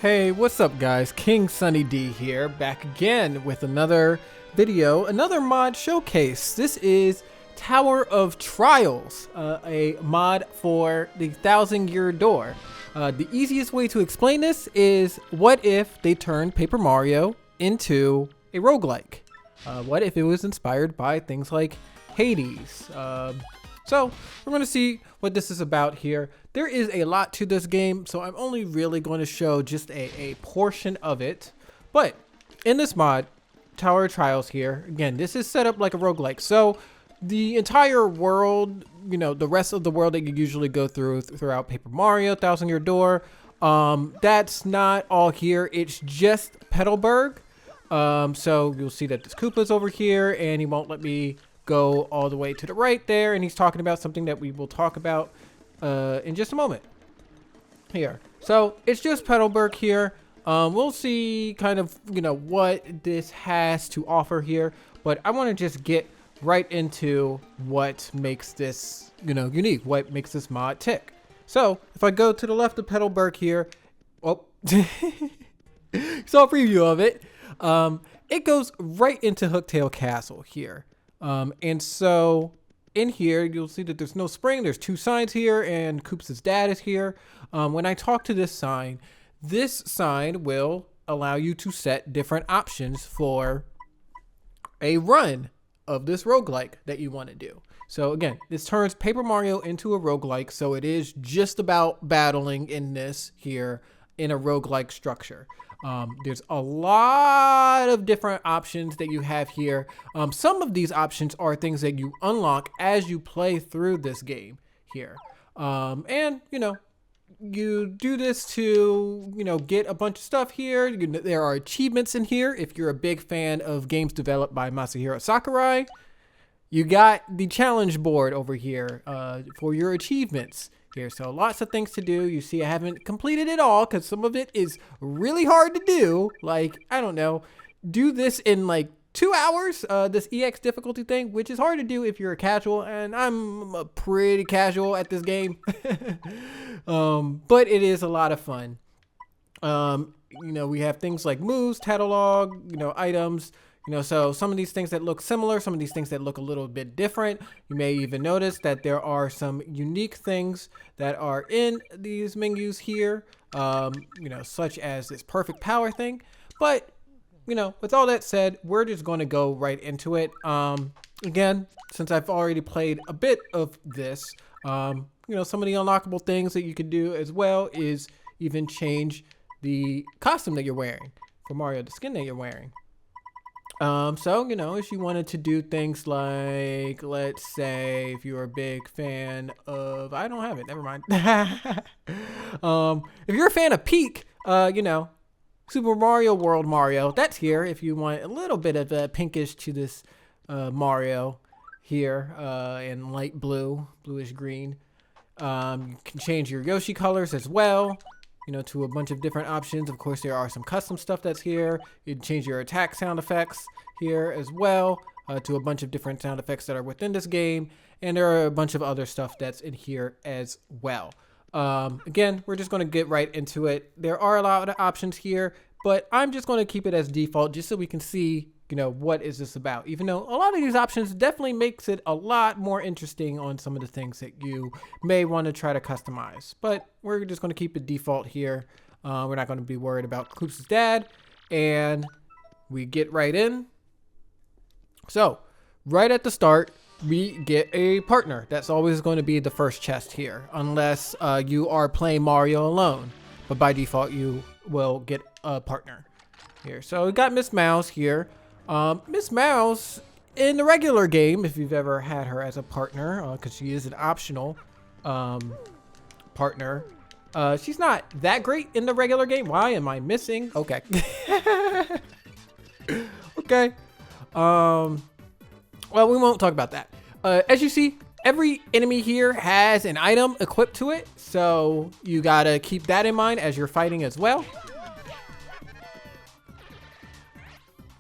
Hey, what's up guys? KingSunnyD here, back again with another video, another mod showcase. This is Tower of Trials, a mod for the 1,000-year door. The easiest way to explain this is, what if they turned Paper Mario into a roguelike? What if it was inspired by things like Hades? So we're going to see what this is about here. There is a lot to this game, so I'm only really going to show just a portion of it. But in this mod, Tower of Trials here, again, this is set up like a roguelike. So the entire world, you know, the rest of the world that you usually go throughout Paper Mario, 1,000-year door, that's not all here. It's just Petalburg. So you'll see that this Koopa's over here, and he won't let me go all the way to the right there, and he's talking about something that we will talk about in just a moment here. So it's just Petalburg here. We'll see kind of, you know, what this has to offer here, but I want to just get right into what makes this, you know, unique, what makes this mod tick. So if I go to the left of Petalburg here, oh, saw a preview of it. It goes right into Hooktail Castle here. And so in here, you'll see that there's no spring. There's two signs here, and Koops' dad is here. When I talk to this sign will allow you to set different options for a run of this roguelike that you want to do. So again, this turns Paper Mario into a roguelike. So it is just about battling in this here in a roguelike structure. There's a lot of different options that you have here. Some of these options are things that you unlock as you play through this game here. And, you know, you do this to, you know, get a bunch of stuff here. There are achievements in here. If you're a big fan of games developed by Masahiro Sakurai, you got the challenge board over here for your achievements here. So lots of things to do. You see I haven't completed it all because some of it is really hard to do. Like, I don't know, do this in like 2 hours, this EX difficulty thing, which is hard to do if you're a casual, and I'm a pretty casual at this game. But it is a lot of fun. You know, we have things like moves, catalog, you know, items. You know, so some of these things that look similar, some of these things that look a little bit different. You may even notice that there are some unique things that are in these menus here, you know, such as this perfect power thing. But, you know, with all that said, we're just going to go right into it. Again, since I've already played a bit of this, you know, some of the unlockable things that you can do as well is even change the costume that you're wearing for Mario, the skin that you're wearing. So, you know, if you wanted to do things like, let's say, if you're a big fan of, I don't have it, never mind. If you're a fan of Peak, you know, Super Mario World Mario, that's here. If you want a little bit of a pinkish to this Mario here in light blue, bluish green. You can change your Yoshi colors as well, you know, to a bunch of different options. Of course, there are some custom stuff that's here. You can change your attack sound effects here as well, to a bunch of different sound effects that are within this game. And there are a bunch of other stuff that's in here as well. Again, we're just going to get right into it. There are a lot of options here, but I'm just going to keep it as default just so we can see, you know, what is this about. Even though a lot of these options definitely makes it a lot more interesting on some of the things that you may want to try to customize. But we're just going to keep it default here. We're not going to be worried about Koops' dad. And we get right in. So, right at the start, we get a partner. That's always going to be the first chest here, unless you are playing Mario alone. But by default, you will get a partner here. So we got Miss Mouse here. Miss Mouse in the regular game, if you've ever had her as a partner, because she is an optional partner. She's not that great in the regular game. Why am I missing? Okay. Okay. Well, we won't talk about that. As you see, every enemy here has an item equipped to it, so you gotta keep that in mind as you're fighting as well.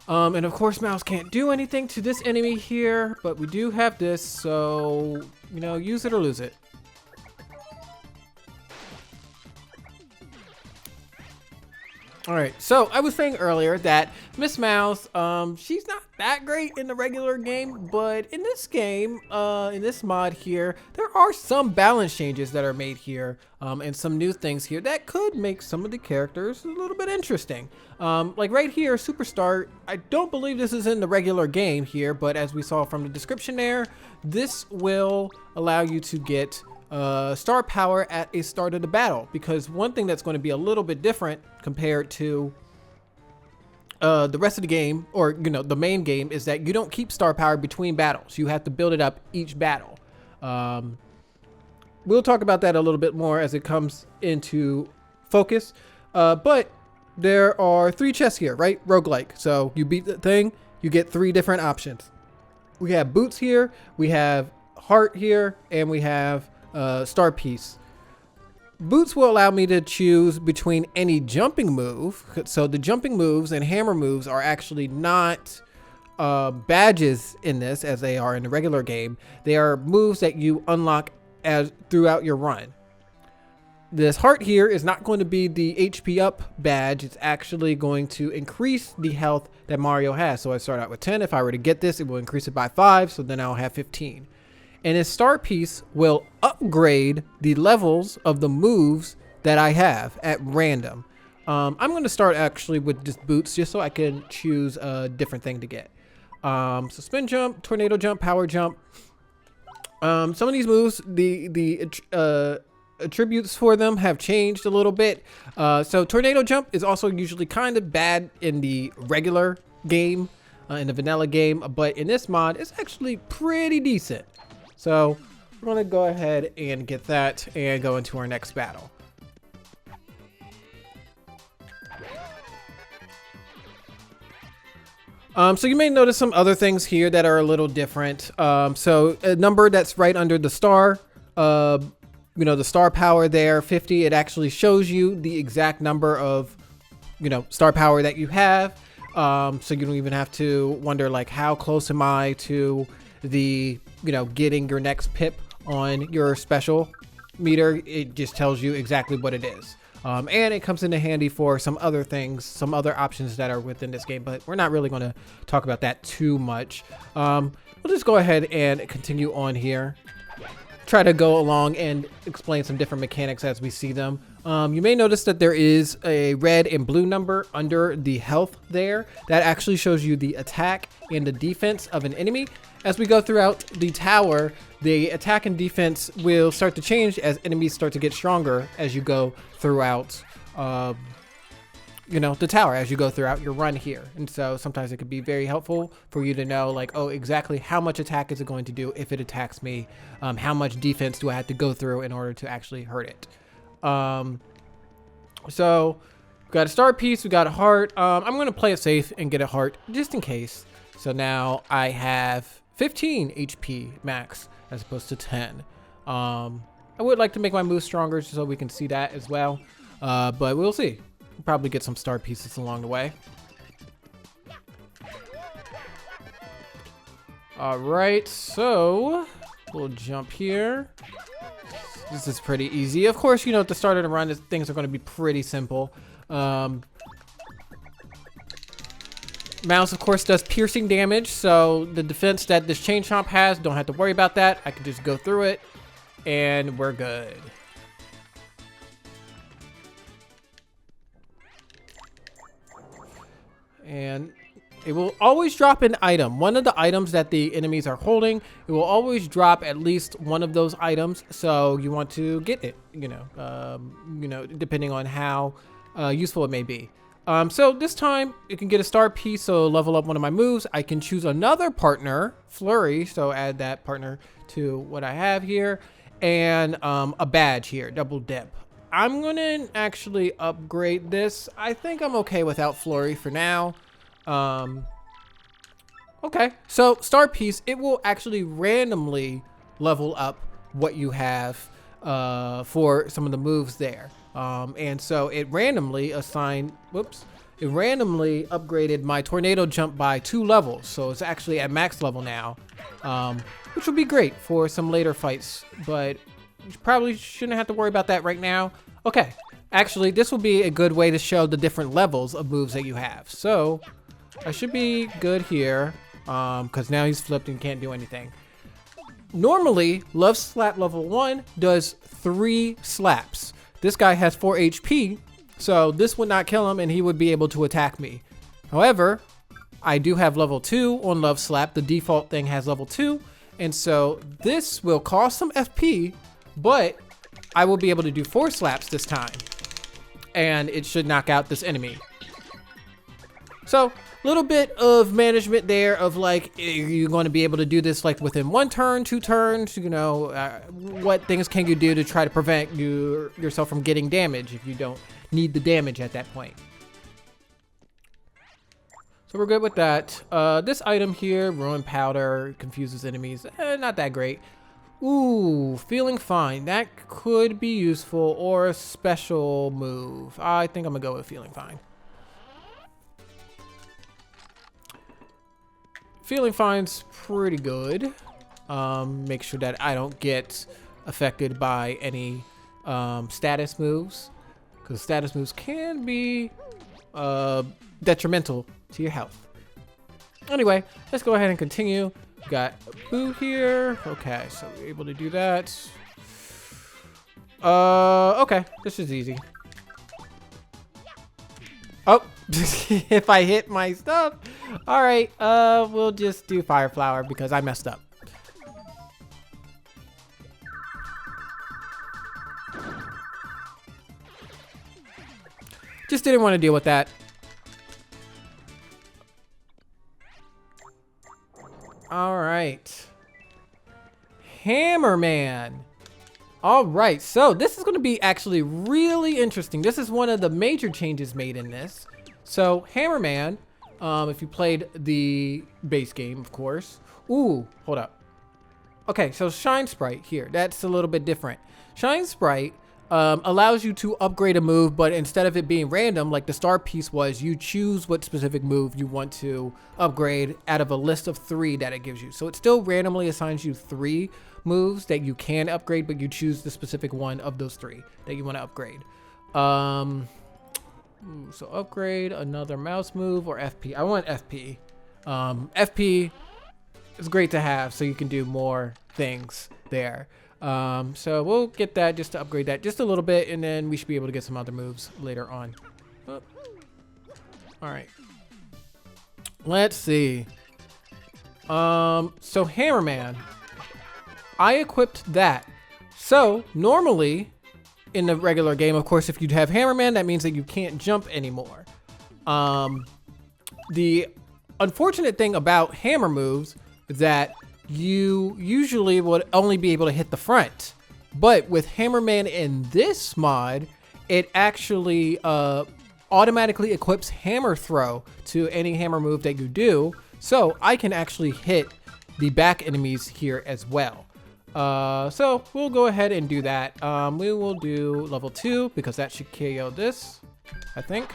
And of course, Mouse can't do anything to this enemy here, but we do have this, so, you know, use it or lose it. All right, so I was saying earlier that Miss Mouse, she's not that great in the regular game, but in this game, in this mod here, there are some balance changes that are made here, and some new things here that could make some of the characters a little bit interesting. Like right here, Superstar, I don't believe this is in the regular game here, but as we saw from the description there, this will allow you to get star power at a start of the battle, because one thing that's going to be a little bit different compared to the rest of the game, or the main game, is that you don't keep star power between battles. You have to build it up each battle. We'll talk about that a little bit more as it comes into focus, but there are 3 chests here, right? Roguelike. So you beat the thing, you get 3 different options. We have boots here, we have heart here, and we have star piece. Boots will allow me to choose between any jumping move. So the jumping moves and hammer moves are actually not badges in this as they are in the regular game. They are moves that you unlock as throughout your run. This heart here is not going to be the HP up badge. It's actually going to increase the health that Mario has. So I start out with 10. If I were to get this, it will increase it by 5. So then I'll have 15. And his star piece will upgrade the levels of the moves that I have at random. I'm going to start actually with just boots, just so I can choose a different thing to get. So spin jump, tornado jump, power jump. Some of these moves, the attributes for them have changed a little bit. So tornado jump is also usually kind of bad in the regular game, in the vanilla game, but in this mod, it's actually pretty decent. So we're going to go ahead and get that and go into our next battle. So you may notice some other things here that are a little different. So a number that's right under the star, the star power there, 50, it actually shows you the exact number of, star power that you have. So you don't even have to wonder like, how close am I to the getting your next pip on your special meter. It just tells you exactly what it is, and it comes into handy for some other things, some other options that are within this game, but we're not really going to talk about that too much. We'll just go ahead and continue on here, try to go along and explain some different mechanics as we see them. You may notice that there is a red and blue number under the health there. That actually shows you the attack and the defense of an enemy. As we go throughout the tower, the attack and defense will start to change as enemies start to get stronger as you go throughout, the tower, as you go throughout your run here. And so sometimes it could be very helpful for you to know, like, oh, exactly how much attack is it going to do if it attacks me? How much defense do I have to go through in order to actually hurt it? So we got a star piece, we got a heart. I'm going to play it safe and get a heart just in case. So now I have 15 HP max as opposed to 10. I would like to make my moves stronger so we can see that as well. But we'll see. We'll probably get some star pieces along the way. All right, so we'll jump here. This is pretty easy. Of course, at the start of the run, things are going to be pretty simple. Mouse, of course, does piercing damage, so the defense that this Chain Chomp has, don't have to worry about that. I can just go through it, and we're good. And it will always drop an item. One of the items that the enemies are holding, it will always drop at least one of those items, so you want to get it, depending on how useful it may be. So this time you can get a star piece, so level up one of my moves. I can choose another partner, Flurry, so add that partner to what I have here, and a badge here, double dip. I'm gonna actually upgrade this. I think I'm okay without Flurry for now. Okay, so star piece, it will actually randomly level up what you have for some of the moves there. And so it randomly upgraded my tornado jump by 2 levels. So it's actually at max level now, which will be great for some later fights, but you probably shouldn't have to worry about that right now. Okay, Actually, this will be a good way to show the different levels of moves that you have. So I should be good here, because now he's flipped and can't do anything. Normally, Love Slap level 1 does 3 slaps. This guy has 4 HP, so this would not kill him and he would be able to attack me. However, I do have level 2 on Love Slap. The default thing has level 2, and so this will cost some FP, but I will be able to do 4 slaps this time, and it should knock out this enemy. So, little bit of management there of like, you're going to be able to do this like within 1 turn, 2 turns, you know, what things can you do to try to prevent yourself from getting damage if you don't need the damage at that point. So we're good with that. This item here, Ruin Powder, confuses enemies, not that great. Ooh, Feeling Fine, that could be useful, or a special move. I think I'm gonna go with Feeling Fine. Feeling Fine's pretty good. Make sure that I don't get affected by any status moves, because status moves can be detrimental to your health. Anyway, let's go ahead and continue. Got Boo here. Okay, so we're able to do that. Okay, this is easy. Oh, if I hit my stuff. All right, we'll just do Fire Flower because I messed up. Just didn't want to deal with that. All right. Hammerman. All right, so this is going to be actually really interesting. This is one of the major changes made in this. So Hammerman, if you played the base game, of course. Ooh, hold up. Okay, so Shine Sprite here. That's a little bit different. Shine Sprite allows you to upgrade a move, but instead of it being random, like the star piece was, you choose what specific move you want to upgrade out of a list of 3 that it gives you. So it still randomly assigns you 3 moves that you can upgrade, but you choose the specific one of those 3 that you want to upgrade. So upgrade another mouse move or FP. I want FP. FP is great to have, so you can do more things there. So we'll get that just to upgrade that just a little bit, and then we should be able to get some other moves later on. Oh. All right. Let's see. So Hammerman, I equipped that. So normally in the regular game, of course, if you have Hammerman, that means that you can't jump anymore. The unfortunate thing about hammer moves is that you usually would only be able to hit the front, but with Hammerman in this mod, it actually automatically equips Hammer Throw to any hammer move that you do, so I can actually hit the back enemies here as well. So we'll go ahead and do that. We will do level 2 because that should KO this, I think.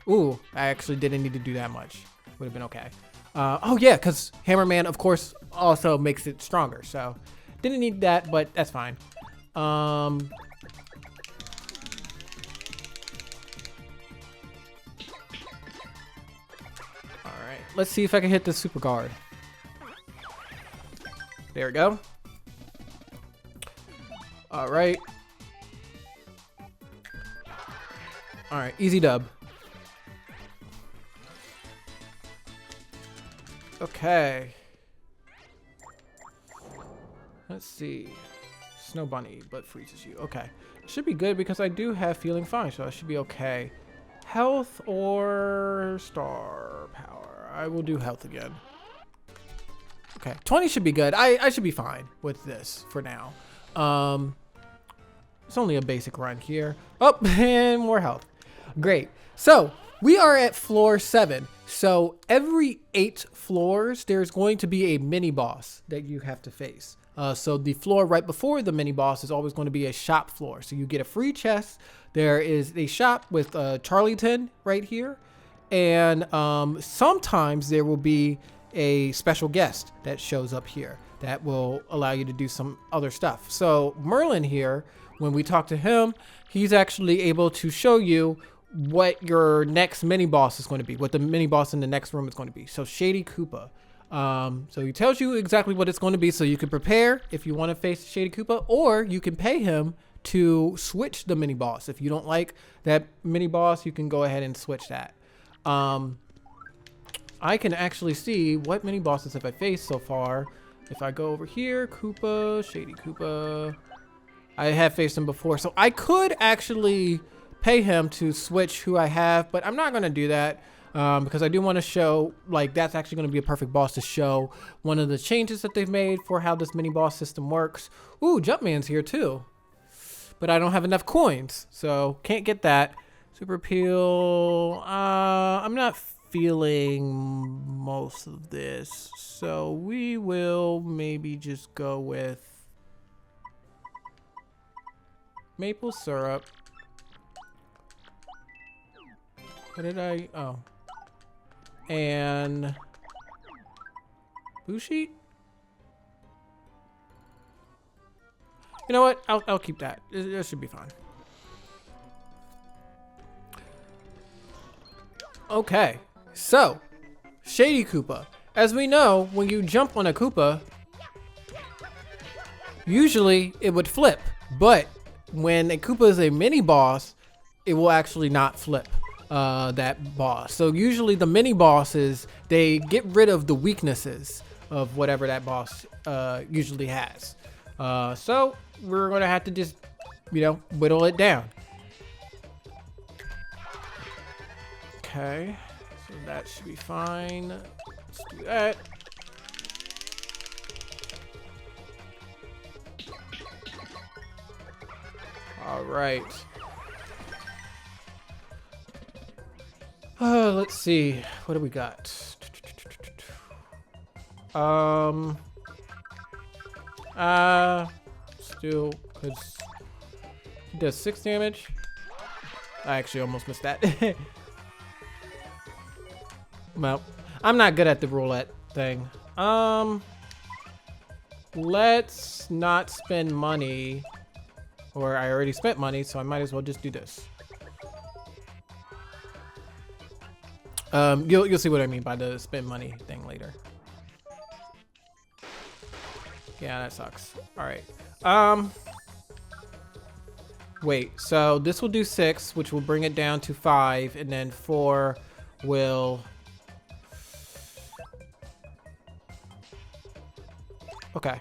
Ooh, I actually didn't need to do that much. Would have been okay. Oh yeah, because Hammerman, of course, also makes it stronger. So didn't need that, but that's fine. All right, let's see if I can hit the super guard. There we go. All right. All right, easy dub. Okay. Let's see. Snow Bunny, but freezes you. Okay. Should be good because I do have Feeling Fine, so I should be okay. Health or star power? I will do health again. Okay, 20 should be good. I should be fine with this for now. It's only a basic run here. Oh, and more health. Great. So we are at floor 7. So every 8 floors, there's going to be a mini boss that you have to face. So the floor right before the mini boss is always going to be a shop floor. So you get a free chest. There is a shop with Charlieton right here. And sometimes there will be a special guest that shows up here that will allow you to do some other stuff. So Merlin here when we talk to him, he's actually able to show you what your next mini boss is going to be, what the mini boss in the next room is going to be. So Shady Koopa. So he tells you exactly what it's going to be, so you can prepare if you want to face Shady Koopa, or you can pay him to switch the mini boss. If you don't like that mini boss, you can go ahead and switch that. I can actually see what mini bosses have I faced so far. If I go over here, Koopa, Shady Koopa, I have faced him before, so I could actually pay him to switch who I have, but I'm not going to do that. Because I do want to show, like, that's actually going to be a perfect boss to show one of the changes that they've made for how this mini boss system works. Ooh, Jumpman's here too, but I don't have enough coins, so can't get that. Super Peel, I'm not feeling most of this, so we will maybe just go with maple syrup. What did I, oh. And Bushi? You know what? I'll keep that. It should be fine. Okay, so Shady Koopa. As we know, when you jump on a Koopa, usually it would flip, but when a Koopa is a mini boss, it will actually not flip. That boss. So usually the mini bosses, they get rid of the weaknesses of whatever that boss usually has. So we're gonna have to just, you know, whittle it down. Okay, so that should be fine. Let's do that. All right. Let's see. What do we got? Still, because he does 6 damage. I actually almost missed that. Well, I'm not good at the roulette thing. Let's not spend money, or I already spent money, so I might as well just do this. You'll see what I mean by the spend money thing later. Yeah, that sucks. All right. Wait, so this will do 6, which will bring it down to 5, and then 4 will... Okay.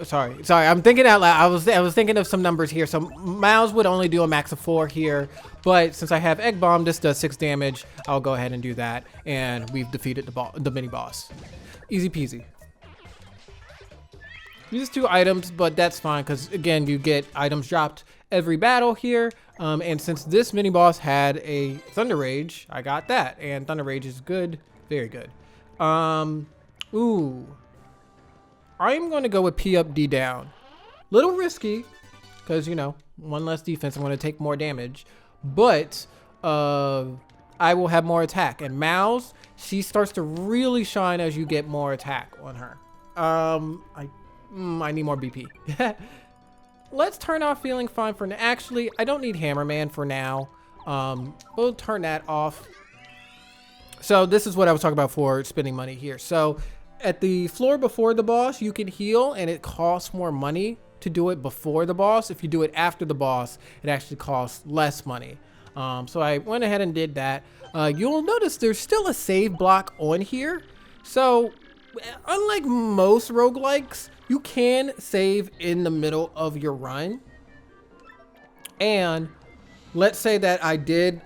Sorry, I'm thinking out loud. I was thinking of some numbers here. So Miles would only do a max of 4 here, but since I have Egg Bomb, this does 6 damage. I'll go ahead and do that, and we've defeated the mini boss. Easy peasy. Use 2 items, but that's fine because again, you get items dropped every battle here. And since this mini boss had a Thunder Rage, I got that, and Thunder Rage is good, very good. Ooh. I'm going to go with P up, D down. Little risky, because, you know, 1 less defense, I'm going to take more damage. But I will have more attack. And Mouse, she starts to really shine as you get more attack on her. I need more BP. Let's turn off Feeling Fine for now. Actually, I don't need Hammerman for now. We'll turn that off. So this is what I was talking about for spending money here. So at the floor before the boss, you can heal, and it costs more money to do it before the boss. If you do it after the boss, it actually costs less money. So I went ahead and did that. You'll notice there's still a save block on here. So unlike most roguelikes, you can save in the middle of your run. And let's say that I did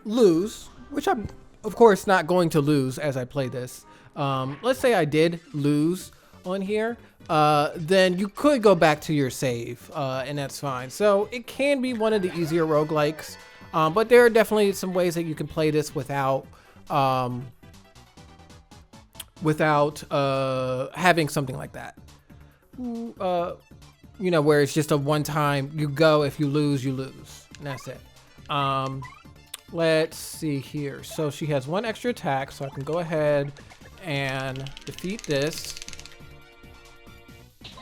lose, which I'm of course not going to lose as I play this. Let's say I did lose on here, then you could go back to your save, and that's fine. So it can be one of the easier roguelikes, but there are definitely some ways that you can play this without having something like that. You know, where it's just a one-time, you go, if you lose, and that's it. Let's see here. So she has 1 extra attack, so I can go ahead and defeat this.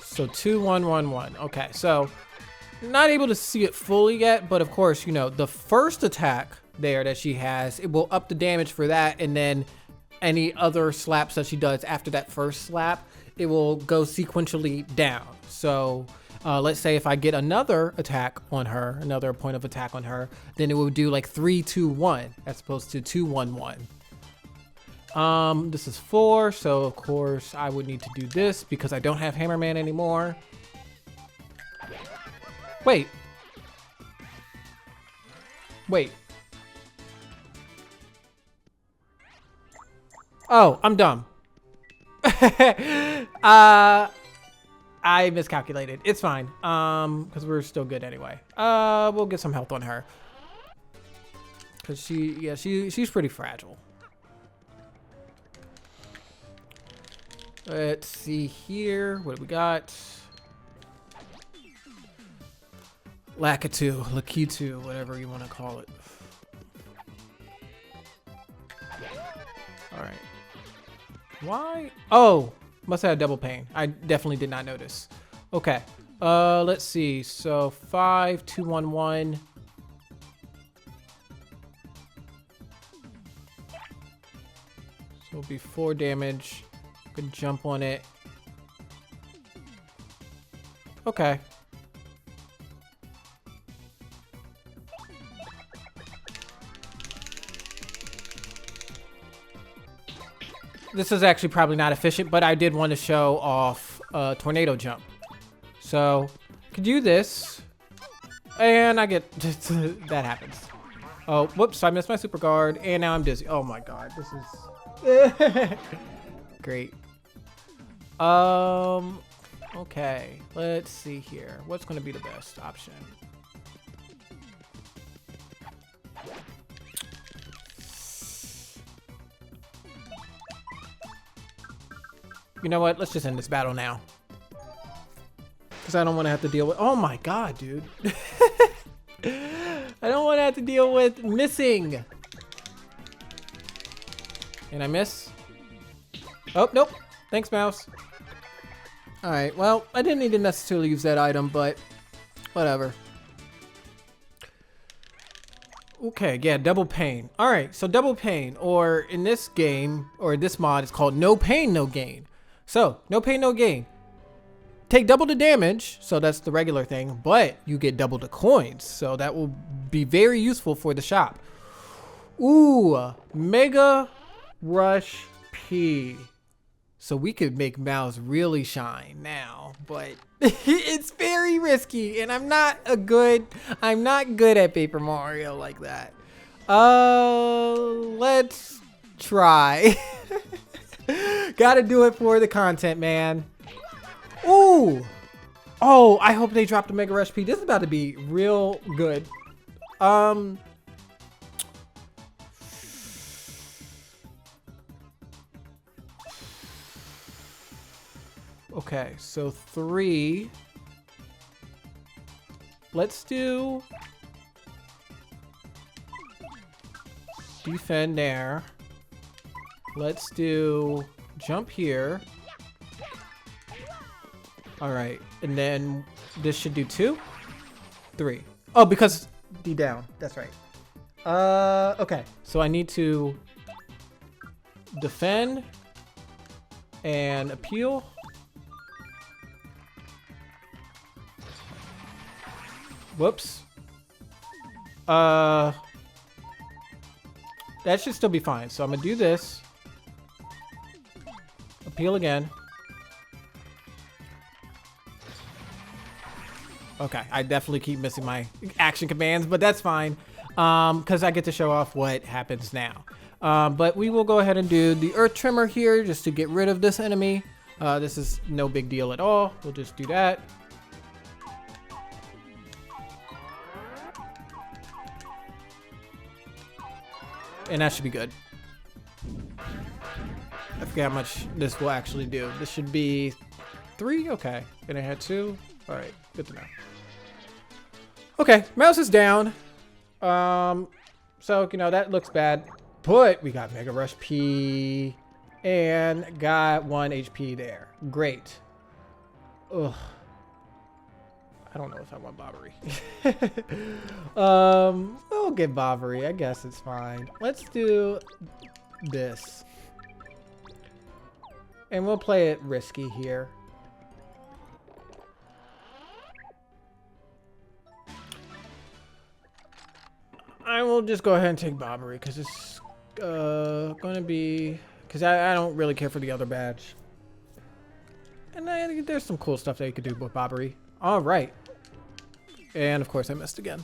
So 2, 1, 1, 1. Okay, so not able to see it fully yet, but of course, you know, the first attack there that she has, it will up the damage for that, and then any other slaps that she does after that first slap, it will go sequentially down. So let's say if I get another attack on her, another point of attack on her, then it will do like 3, 2, 1 as opposed to 2, 1, 1. This is 4, so of course I would need to do this because I don't have Hammerman anymore. Wait. Oh, I'm dumb. I miscalculated. It's fine. Because we're still good anyway. We'll get some health on her. Because she's pretty fragile. Let's see here. What do we got? Lakitu, whatever you want to call it. All right. Why? Oh, must have had double pain. I definitely did not notice. Okay. Let's see. So 5, 2, 1, 1. So it'll be 4 damage. Could jump on it. Okay. This is actually probably not efficient, but I did want to show off tornado jump. So, could do this, and I get that happens. Oh, whoops! I missed my super guard, and now I'm dizzy. Oh my god, this is great. Okay, let's see here. What's going to be the best option? You know what? Let's just end this battle now. Because I don't want to have to deal with... Oh my god, dude. I don't want to have to deal with missing. And I miss? Oh, nope. Thanks, mouse. Alright, well, I didn't need to necessarily use that item, but whatever. Okay, yeah, double pain. Alright, so double pain, or in this game, or this mod, it's called no pain, no gain. So, no pain, no gain. Take double the damage, so that's the regular thing, but you get double the coins, so that will be very useful for the shop. Ooh, Mega Rush P. So we could make Mouse really shine now, but it's very risky, and I'm not good at Paper Mario like that. Let's try. Gotta do it for the content, man. Ooh. Oh, I hope they dropped a Mega Rush P. This is about to be real good. Okay, so 3. Let's do defend there. Let's do jump here. All right, and then this should do 2, 3. Oh, because D down. That's right. Okay, so I need to defend and appeal. Whoops. That should still be fine. So I'm gonna do this. Appeal again. Okay, I definitely keep missing my action commands, but that's fine. Because I get to show off what happens now. But we will go ahead and do the Earth Tremor here just to get rid of this enemy. This is no big deal at all. We'll just do that. And that should be good. I forget how much this will actually do. This should be 3. Okay. And I had 2. All right. Good to know. Okay. Mouse is down. So, you know, that looks bad. But we got Mega Rush P. And got 1 HP there. Great. Ugh. I don't know if I want Bobbery. We'll get Bobbery. I guess it's fine. Let's do this. And we'll play it risky here. I will just go ahead and take Bobbery because it's going to be... Because I don't really care for the other badge. And there's some cool stuff that you could do with Bobbery. All right. And of course I missed again.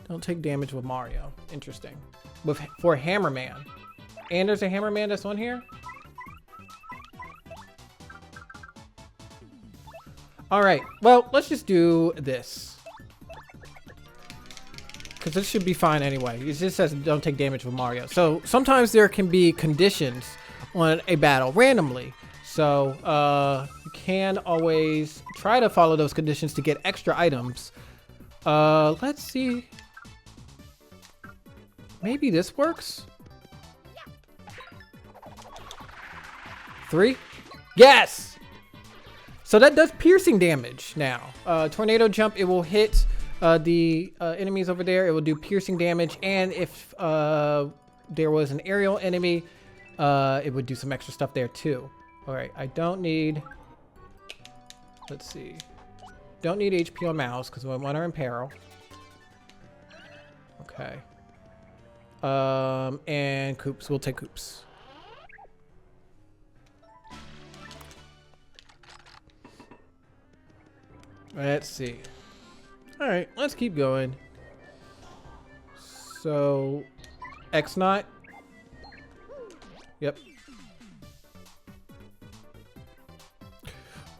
Don't take damage with Mario. Interesting. For Hammerman. And there's a Hammerman that's on here? All right. Well, let's just do this. Because this should be fine anyway. It just says don't take damage with Mario. So sometimes there can be conditions on a battle randomly. So you can always try to follow those conditions to get extra items. Let's see. Maybe this works? 3? Yes! So that does piercing damage now. Tornado jump, it will hit the enemies over there. It will do piercing damage. And if there was an aerial enemy, it would do some extra stuff there too. All right, I don't need, let's see. Don't need HP on Mouse because we want her in peril. Okay. And Koops, we'll take Koops. Let's see. All right, let's keep going. So, X-Knot. Yep.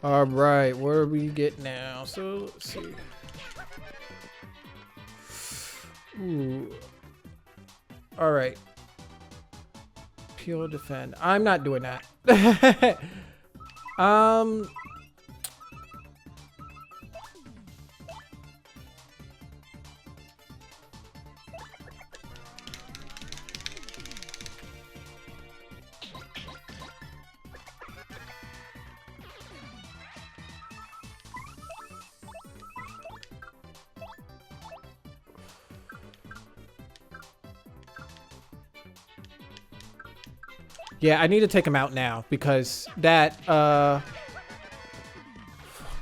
All right, where do we get now? So, let's see. Ooh. All right. Peel defend. I'm not doing that. Yeah, I need to take him out now because that,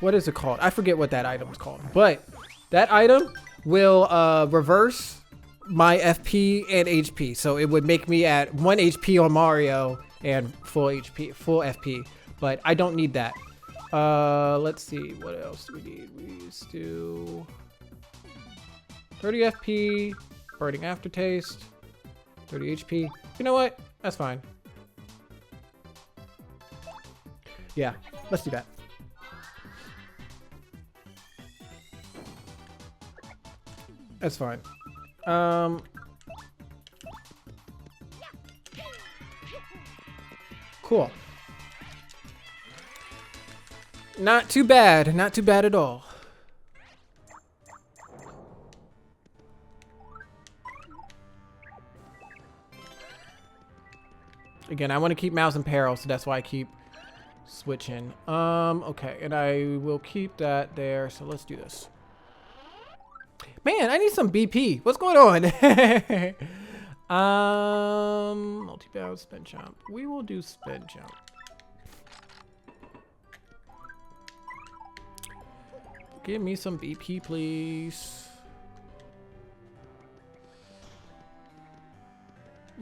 what is it called? I forget what that item is called, but that item will reverse my FP and HP. So it would make me at 1 HP on Mario and full HP, full FP, but I don't need that. Let's see, what else do we need? We used to 30 FP, burning aftertaste, 30 HP. You know what? That's fine. Yeah, let's do that. That's fine. Cool. Not too bad. Not too bad at all. Again, I want to keep Mouse in peril, so that's why I keep switching. Okay, and I will keep that there. So let's do this. Man, I need some BP. What's going on? Multi-bounce, spin jump. We will do spin jump. Give me some BP, please.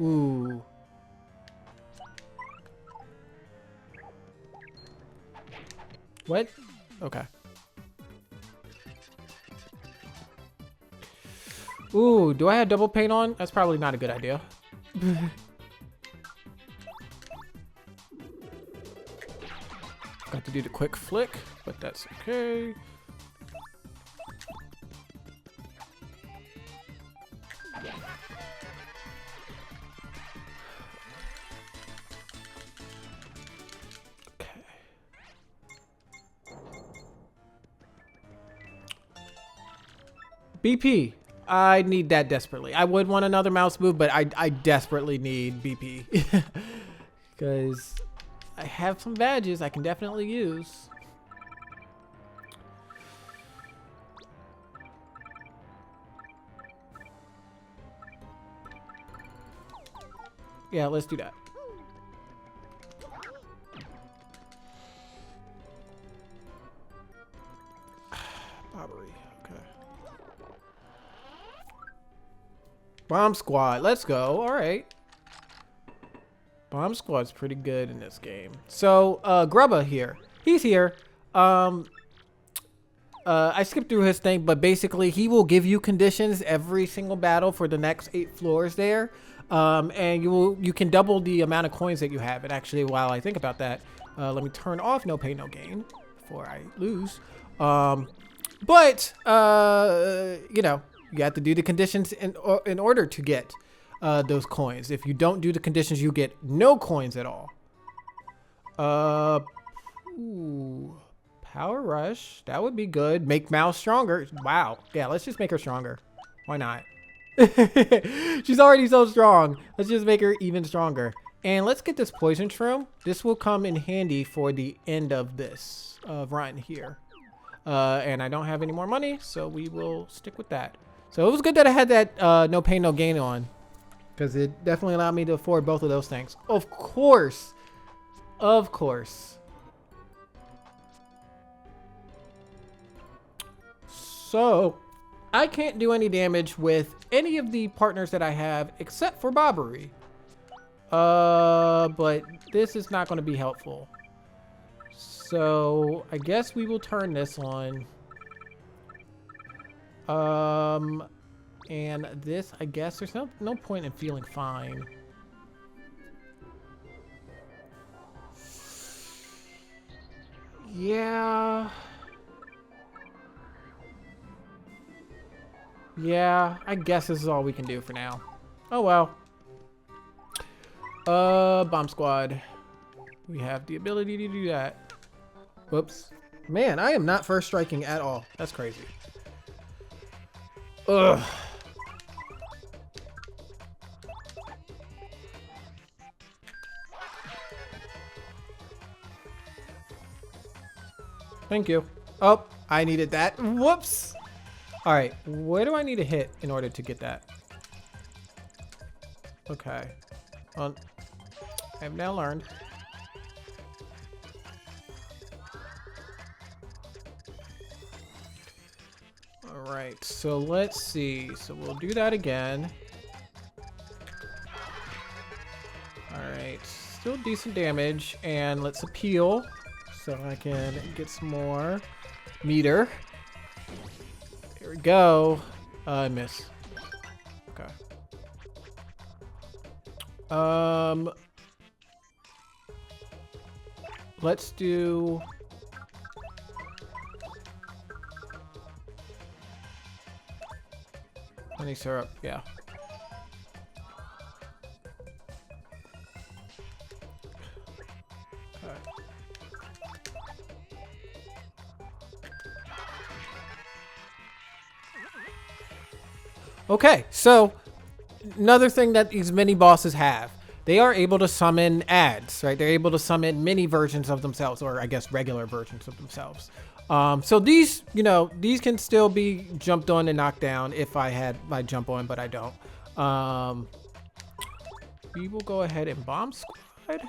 Ooh. What? Okay. Ooh, do I have double paint on? That's probably not a good idea. Got to do the quick flick, but that's okay. BP. I need that desperately. I would want another mouse move, but I desperately need BP. Because I have some badges I can definitely use. Yeah, let's do that. Robbery. Okay. Bomb Squad. Let's go. All right. Bomb Squad's pretty good in this game. So, Grubba here. He's here. I skipped through his thing, but basically he will give you conditions every single battle for the next 8 floors there. And you can double the amount of coins that you have. And actually, while I think about that, let me turn off no pain, no gain before I lose. But you know, you have to do the conditions in order to get those coins. If you don't do the conditions, you get no coins at all. Ooh, Power Rush. That would be good. Make Mouse stronger. Wow. Yeah, let's just make her stronger. Why not? She's already so strong. Let's just make her even stronger. And let's get this poison shroom. This will come in handy for the end of this run here. And I don't have any more money, so we will stick with that. So it was good that I had that no pain, no gain on, because it definitely allowed me to afford both of those things. Of course. Of course. So I can't do any damage with any of the partners that I have except for Bobbery. But this is not going to be helpful. So I guess we will turn this on. And this, I guess there's no point in feeling fine. Yeah. Yeah, I guess this is all we can do for now. Oh well. Bomb Squad. We have the ability to do that. Whoops. Man, I am not first striking at all. That's crazy. Ugh. Thank you. Oh, I needed that. Whoops. All right, where do I need to hit in order to get that? Okay. Well, I've now learned. All right, so let's see. So we'll do that again. All right, still decent damage, and let's appeal so I can get some more meter. Here we go. I miss. Okay. Let's do. Honey syrup, yeah. Okay, so another thing that these mini bosses have, they are able to summon ads, right? They're able to summon mini versions of themselves, or I guess regular versions of themselves. So these, you know, these can still be jumped on and knocked down if I had my jump on, but I don't. We will go ahead and bomb squad.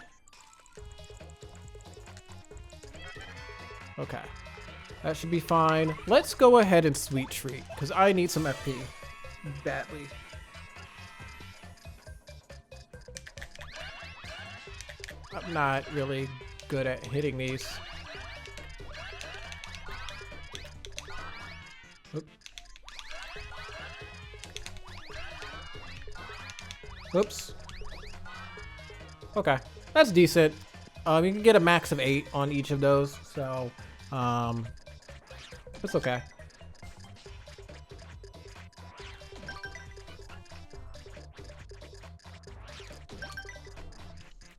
Okay, that should be fine. Let's go ahead and sweet treat, because I need some FP badly. I'm not really good at hitting these. Oop. Oops. Okay, that's decent. You can get a max of 8 on each of those, so it's okay.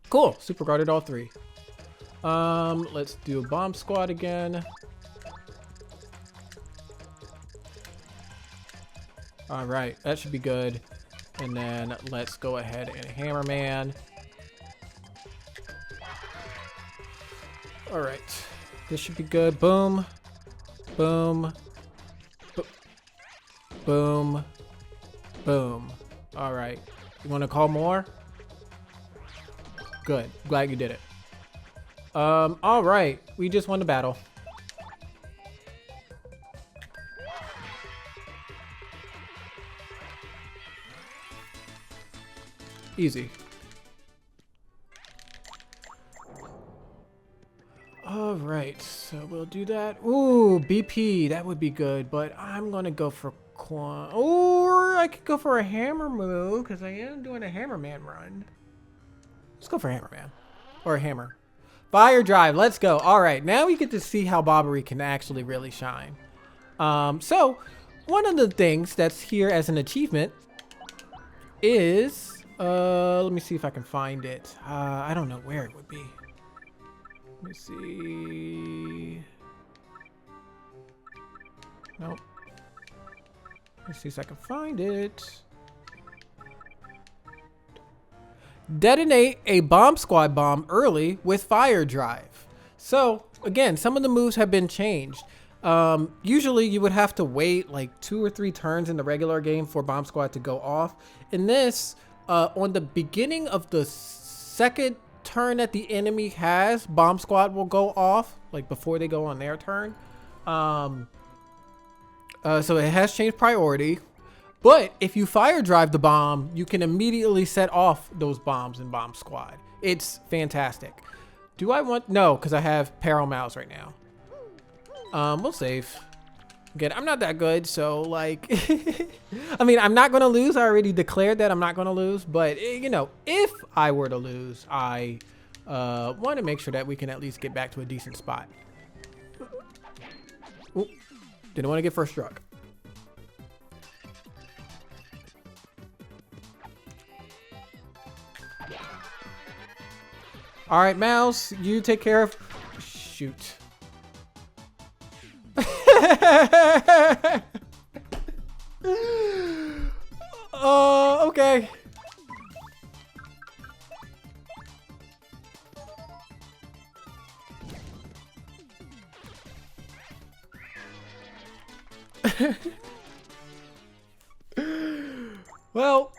Cool, super guarded all 3. Let's do a bomb squad again. All right, that should be good. And then let's go ahead and hammer man. All right, this should be good. Boom, boom, boom, boom. All right, you want to call more? Good, glad you did it. All right, we just won the battle. Easy. All right, so we'll do that. Ooh, BP, that would be good, but I'm gonna go for or I could go for a hammer move because I am doing a hammerman run. Let's go for hammerman or a hammer. Fire drive, let's go. All right, now we get to see how Bobbery can actually really shine. So one of the things that's here as an achievement is, let me see if I can find it. I don't know where it would be. Let me see. Nope. Let me see if I can find it. Detonate a bomb squad bomb early with fire drive. So again, some of the moves have been changed. Usually you would have to wait like 2 or 3 turns in the regular game for bomb squad to go off. In this, on the beginning of the second turn that the enemy has, bomb squad will go off like before they go on their turn. So it has changed priority, but if you fire drive the bomb, you can immediately set off those bombs in bomb squad. It's fantastic. Do I want, no, because I have Peril Mouse right now. We'll save. Again, I'm not that good, so like, I mean, I'm not going to lose. I already declared that I'm not going to lose, but you know, if I were to lose, I want to make sure that we can at least get back to a decent spot. Ooh, didn't want to get first struck. All right, Mouse, you take care of, shoot. Okay. Well,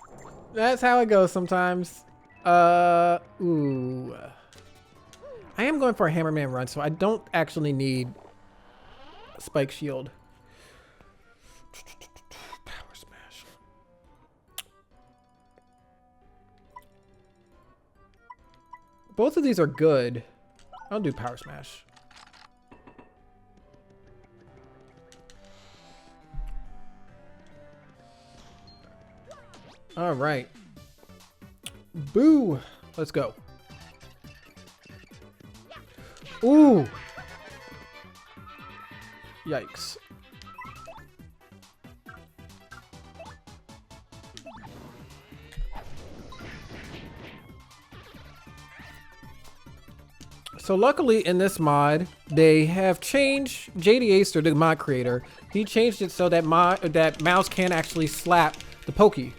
that's how it goes sometimes. Ooh. I am going for a hammerman run, so I don't actually need a spike shield. Power smash. Both of these are good. I'll do power smash. All right. Boo. Let's go. Ooh. Yikes. So luckily in this mod, they have changed JD Aster, the mod creator. He changed it so that Mouse can actually slap the pokey.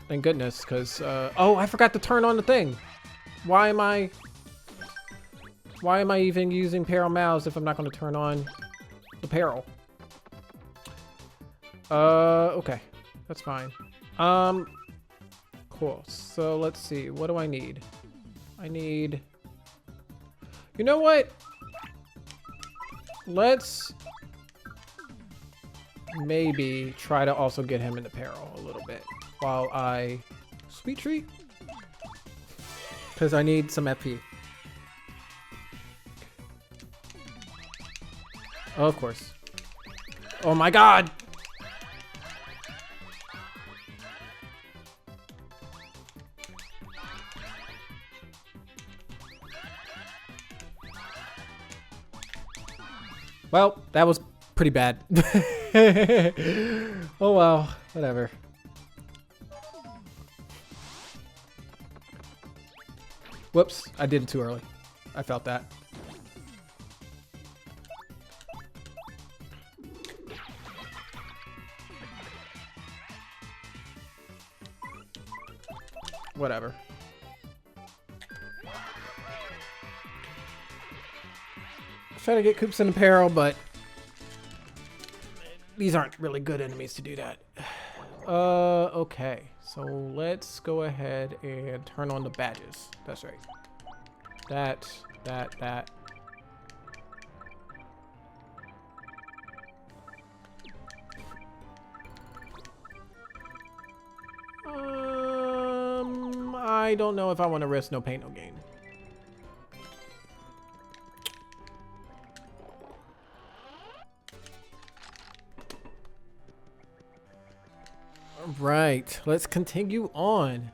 Thank goodness, because oh, I forgot to turn on the thing. Why am I even using Peril Mouse if I'm not going to turn on the Peril? Okay, that's fine. Cool. So let's see. What do I need? I need. You know what? Let's maybe try to also get him in the Peril a little bit while I sweet treat, because I need some FP. Oh, of course. Oh my god! Well, that was pretty bad. Oh well, whatever. Whoops, I did it too early. I felt that. whatever. Try to get Koops in apparel, but these aren't really good enemies to do that. Okay. So let's go ahead and turn on the badges. That's right. That. I don't know if I want to risk no pain, no gain. All right, let's continue on.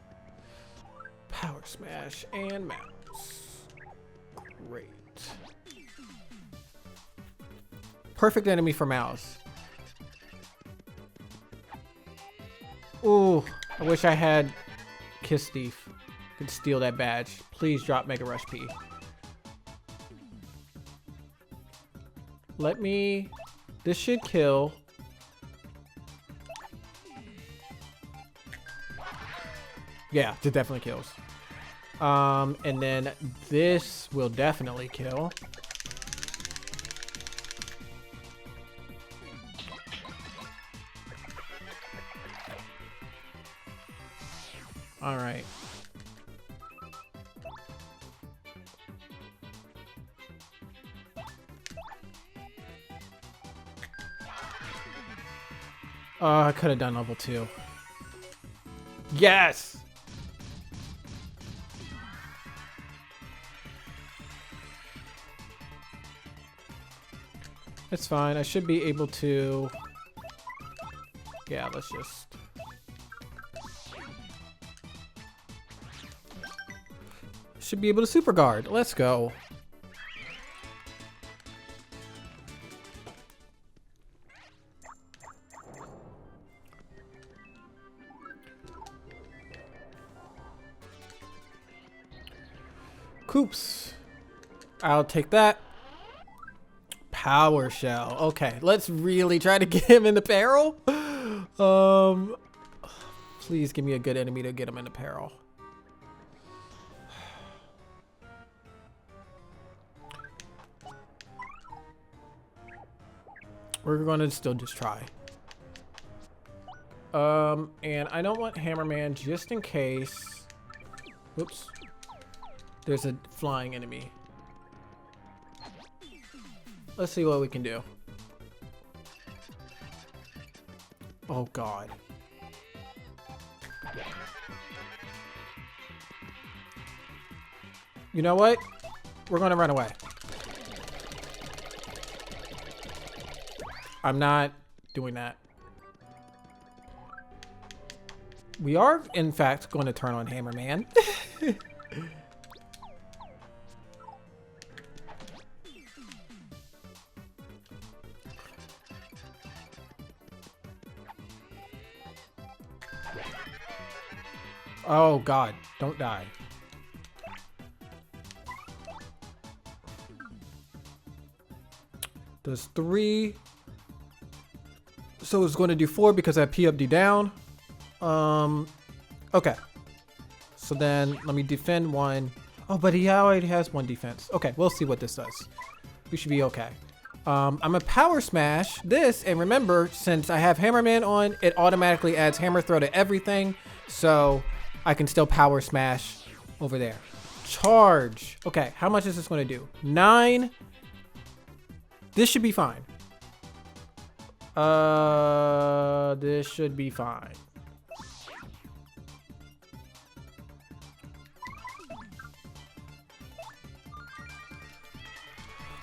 Power smash and mouse. Great. Perfect enemy for mouse. Ooh, I wish I had Kiss Thief. Could steal that badge. Please drop Mega Rush P. Let me... This should kill. Yeah, it definitely kills. And then this will definitely kill. All right. I could have done level 2. Yes! It's fine. I should be able to... Yeah, let's just... Should be able to super guard. Let's go. Koops. I'll take that. Power shell. Okay, let's really try to get him in the peril. Please give me a good enemy to get him in the peril. We're gonna still just try. And I don't want Hammerman just in case. Whoops. There's a flying enemy. Let's see what we can do. Oh God. You know what? We're gonna run away. I'm not doing that. We are, in fact, going to turn on Hammerman. Oh God, don't die. Does 3. So it's going to do 4 because I have P up, D down. Okay. So then let me defend 1. Oh, but he already has 1 defense. Okay, we'll see what this does. We should be okay. I'm a power smash this, and remember, since I have Hammerman on, it automatically adds Hammer Throw to everything. So I can still power smash over there. Charge. Okay, how much is this going to do? 9. This should be fine. This should be fine.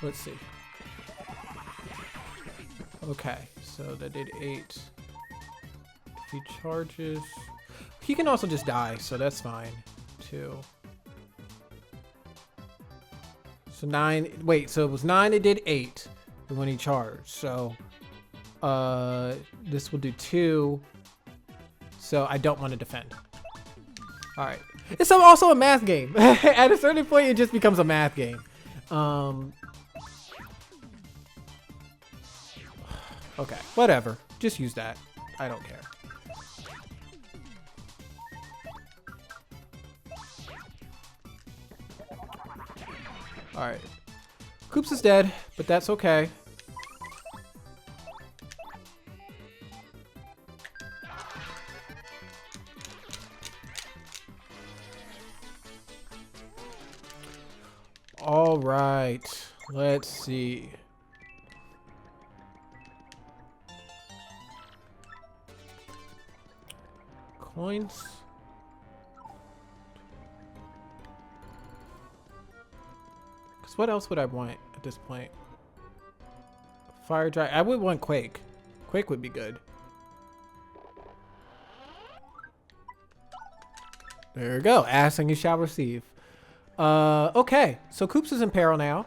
Let's see. Okay, so that did 8. If he charges, he can also just die, so that's fine. 2. So 9. Wait, so it was 9. It did 8 when he charged. So this will do 2. So I don't want to defend. All right. It's also a math game. At a certain point, it just becomes a math game. Okay, whatever. Just use that. I don't care. Alright. Koops is dead, but that's okay. Alright. Let's see. Coins. Because what else would I want at this point? Fire Dragon. I would want Quake. Quake would be good. There you go. Ask and you shall receive. Okay. So Koops is in peril now.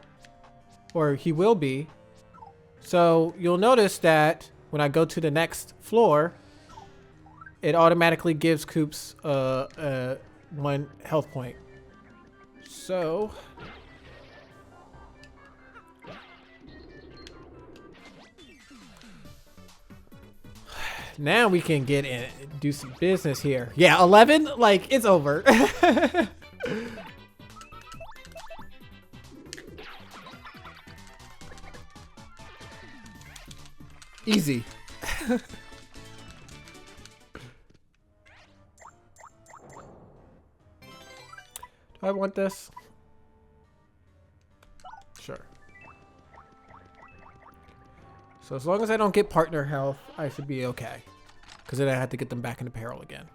Or he will be. So you'll notice that when I go to the next floor, it automatically gives Koops 1 health point. So now we can get in and do some business here. Yeah, 11? Like, it's over. Easy. Do I want this? Sure. So as long as I don't get partner health, I should be okay. Because then I have to get them back into peril again.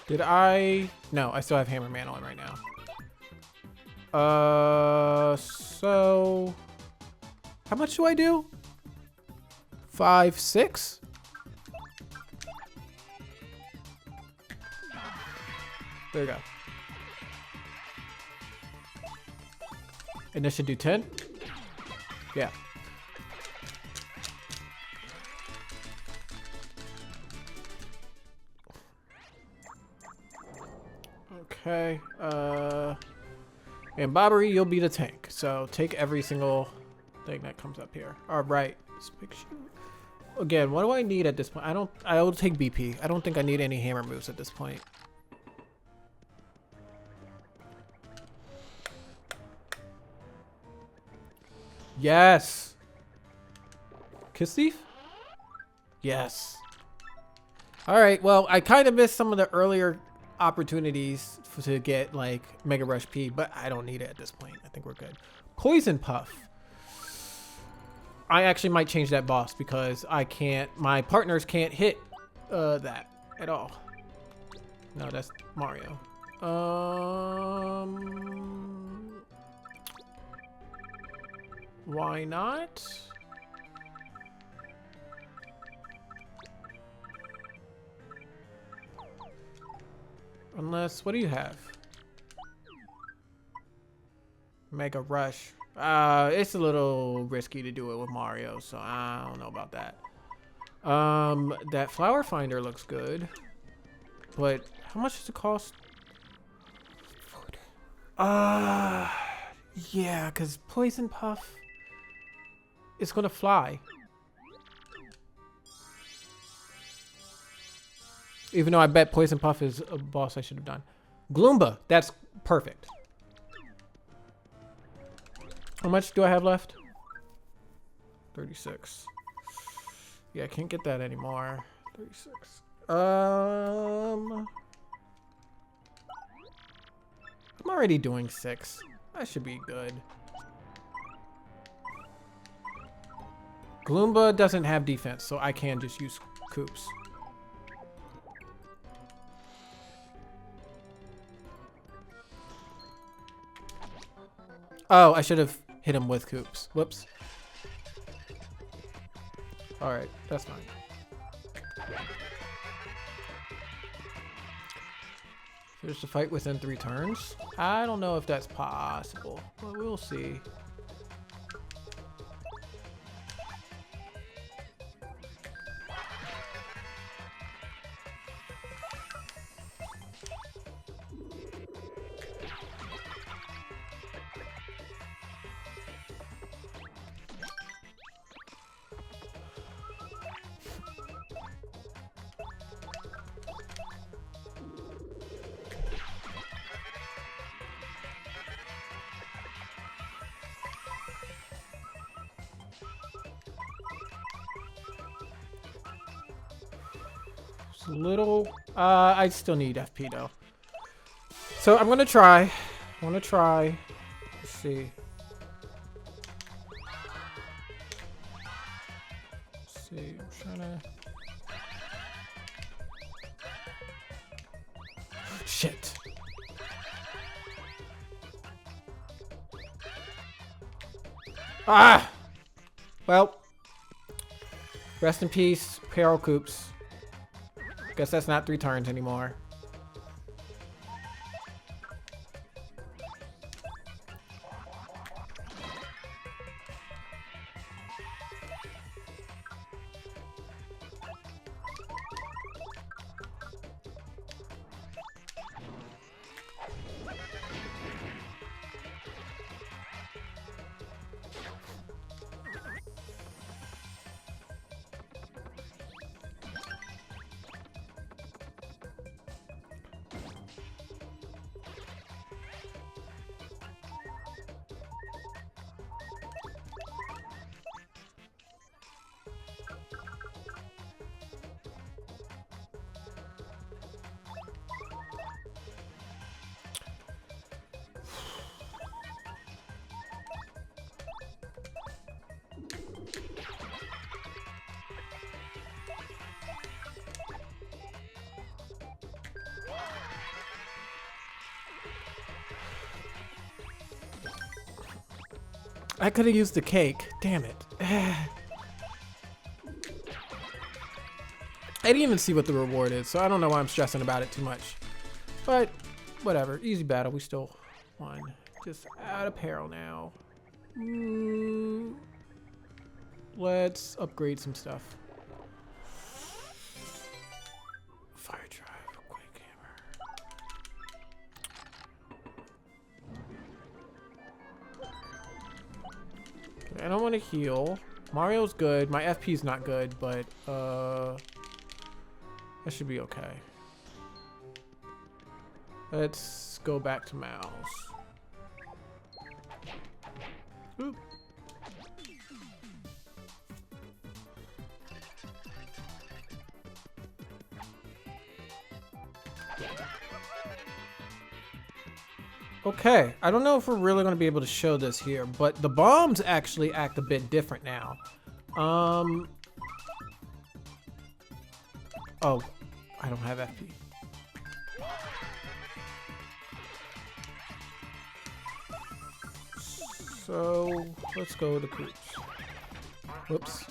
Did I? No, I still have Hammer Man on right now. So how much do I do? 5, 6? There you go. And this should do 10? Yeah. Okay, and Bobbery, you'll be the tank. So take every single thing that comes up here. All right. Again, what do I need at this point? I will take BP. I don't think I need any hammer moves at this point. Yes. Kiss Thief? Yes. All right. Well, I kind of missed some of the earlier opportunities to get like Mega Rush P, but I don't need it at this point. I think we're good. Poison Puff. I actually might change that boss because I can't, my partners can't hit that at all. No, that's Mario. Why not? Unless, what do you have? Mega Rush. It's a little risky to do it with Mario, so I don't know about that. That Flower Finder looks good. But how much does it cost? Yeah, because Poison Puff is gonna fly. Even though I bet Poison Puff is a boss I should have done. Gloomba, that's perfect. How much do I have left? 36. Yeah, I can't get that anymore. 36. I'm already doing 6. That should be good. Gloomba doesn't have defense, so I can just use Koops. Oh, I should have hit him with Koops. Whoops. Alright, that's fine. Finish the fight within 3 turns. I don't know if that's possible, but we'll see. It's a little... I still need FP though. So I'm gonna try. Let's see. I'm trying to... Shit. Ah! Well. Rest in peace, Peril Coops. Guess that's not 3 turns anymore. I could have used the cake. Damn it. I didn't even see what the reward is, so I don't know why I'm stressing about it too much. But, whatever. Easy battle. We still won. Just out of peril now. Let's upgrade some stuff. Fire drive. Quick hammer. I don't want to heal. Mario's good. My FP's not good, but that should be okay. Let's go back to mouse. Oop. Okay, I don't know if we're really going to be able to show this here, but the bombs actually act a bit different now. Oh, I don't have FP. So let's go with the Coops. Whoops.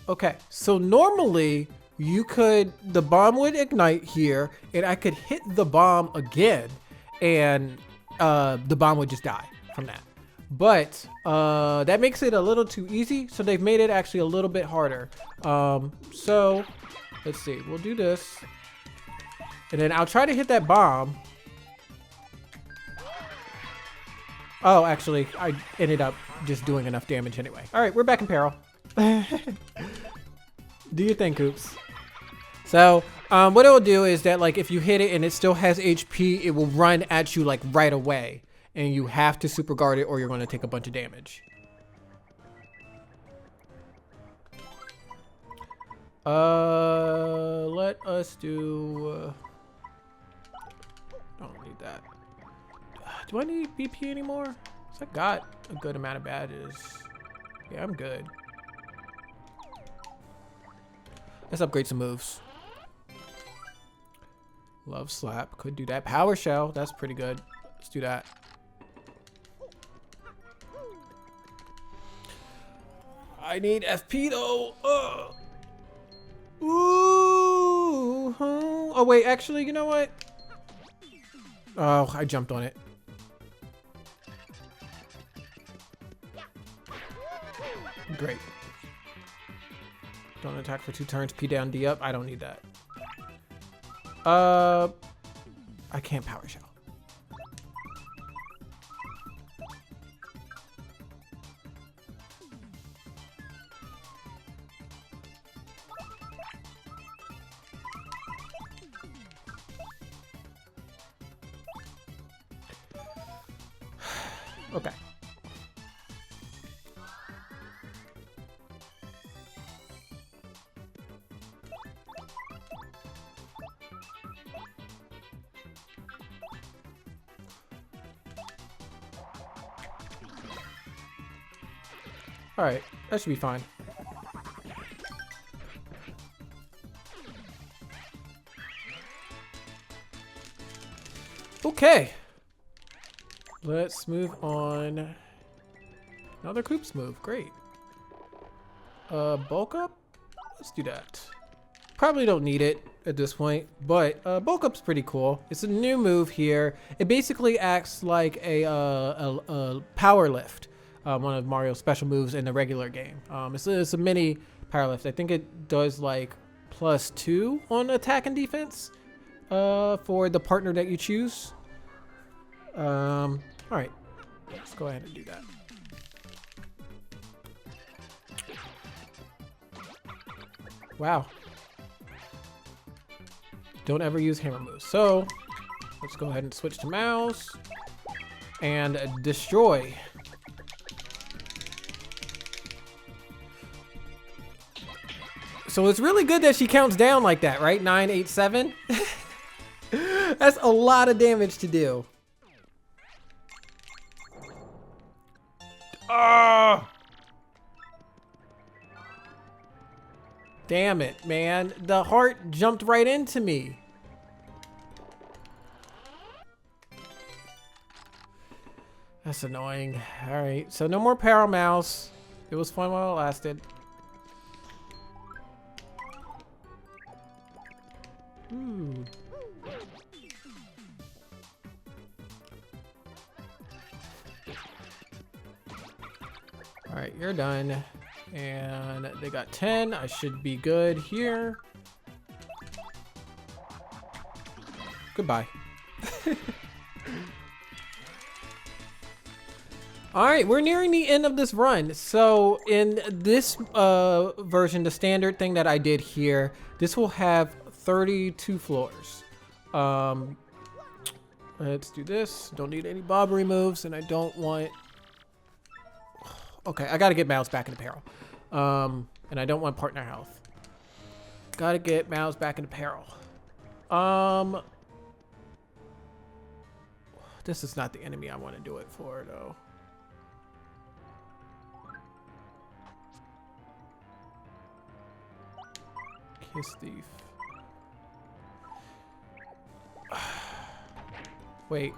Okay, so normally the bomb would ignite here and I could hit the bomb again and the bomb would just die from that. But that makes it a little too easy, so they've made it actually a little bit harder. So let's see, we'll do this and then I'll try to hit that bomb. Oh, actually, I ended up just doing enough damage anyway. All right, we're back in peril. Do your thing, Coops. So, what it will do is that, like, if you hit it and it still has HP, it will run at you, like, right away. And you have to super guard it or you're going to take a bunch of damage. Let us do... don't need that. Do I need BP anymore? 'Cause I got a good amount of badges. Yeah, I'm good. Let's upgrade some moves. Love slap. Could do that. Power shell. That's pretty good. Let's do that. I need FP though. Ugh. Ooh. Oh wait, actually, you know what? Oh, I jumped on it. Great. Don't attack for 2 turns. P down, D up. I don't need that. I can't power shell. Okay. Alright, that should be fine. Okay. Let's move on. Another Koops move. Great. Bulk up? Let's do that. Probably don't need it at this point, but bulk up's pretty cool. It's a new move here. It basically acts like a power lift. One of Mario's special moves in the regular game. It's a mini power lift. I think it does like +2 on attack and defense for the partner that you choose. All right, let's go ahead and do that. Wow. Don't ever use hammer moves. So let's go ahead and switch to mouse and destroy. So it's really good that she counts down like that, right? 9, 8, 7. That's a lot of damage to do. Oh! Damn it, man. The heart jumped right into me. That's annoying. Alright, so no more Power Mouse. It was fun while it lasted. Ooh. Alright, you're done. And they got 10. I should be good here. Goodbye. Alright, we're nearing the end of this run. So in this version, the standard thing that I did here, this will have 32 floors. Let's do this. Don't need any bobbery moves, and I don't want... Okay, I gotta get Mouse back in apparel. And I don't want partner health. Gotta get Mouse back in apparel. This is not the enemy I want to do it for, though. Kiss Thief. Wait.